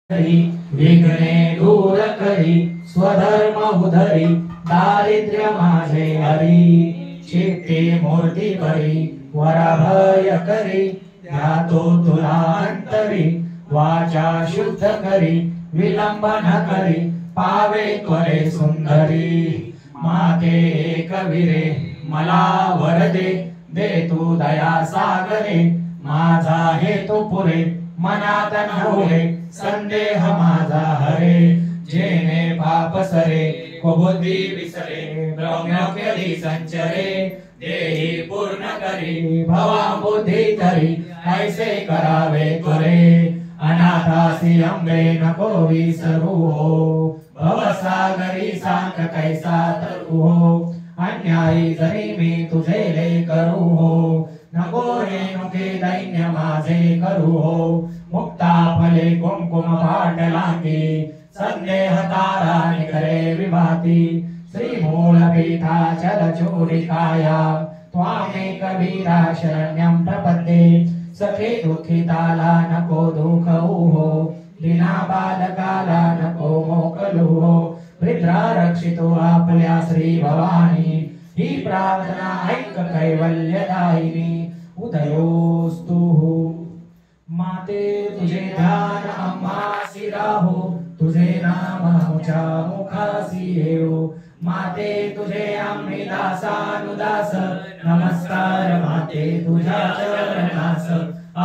विघ्ने दूर करी स्वधर्म उधरी दारिद्र्य माझे हरी चित्ते मूर्ती परी वरभय करी ध्यातो तुला अंतरी वाचा शुद्ध करी विलंब न करी पावे त्वरे सुंदरी माते एकविरे मला वरदे दे तू दया सागरे माझा हेतू पुरे मनात न होय संदेह माझा हरे जेने पाप सरे कुबुद्धी विसरे ब्रह्मज्ञानी संचरे देही पूर्ण करी भवा बुद्धी धरी ऐसे करावे त्वरे अनाथासी अंबे नको विसरू हो भवसागरी सांग कैसा तरू हो अन्यायी जरी मी तुझे ले करू हो नको रेणुके दैन्य माझे करू हो मुक्ता फले कुमकुम पाटलांगी संदेह तारा निकरे विभाती श्री मूल पीठा चल चूरिकाया त्वामे कबीरा शरण्यं प्रपद्ये सखे दुःखिताला नको दुःख हो दिना बालकाला नको मोकलू हो वृद्धा रक्षितो आपल्या श्री भवानी ही प्रार्थना ऐक कैवल्यदायिनी उदयोस्तु माते तुझे ध्यान आम्हासी राहो तुझे नाम आमच्या मुखासी येवो माते तुझे आम्ही दासानुदास नमस्कार माते तुझ्या चरणास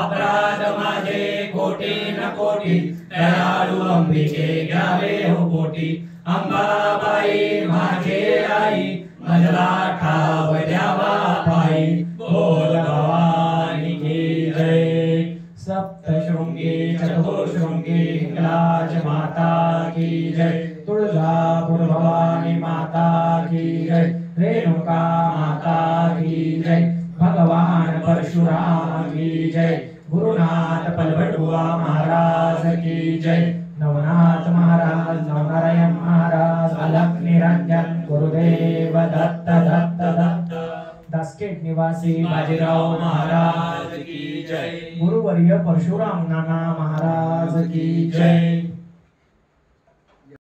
अपराध माझे कोटी न कोटी दयाळू अंबिके घ्यावे हो कोटी अंबाबाई माझे आई मजला ठाव द्यावा पायी बोल भवानी की जय सप्तशृंगी चतुर्शृंगी हिंगलाज माता की जय तुळजापुर भवानी माता की जय रेणुका माता की जय भगवान परशुराम की जय गुरुनाथ पलवटुआ महाराज की जय नवनाथ महाराज नवनारायण महाराज अलख निरंजन गुरुदेव दत्त दत्त दत्त दासखेड निवासी बाजीराव महाराज की जय गुरुवर्य परशुराम नाना महाराज की जय।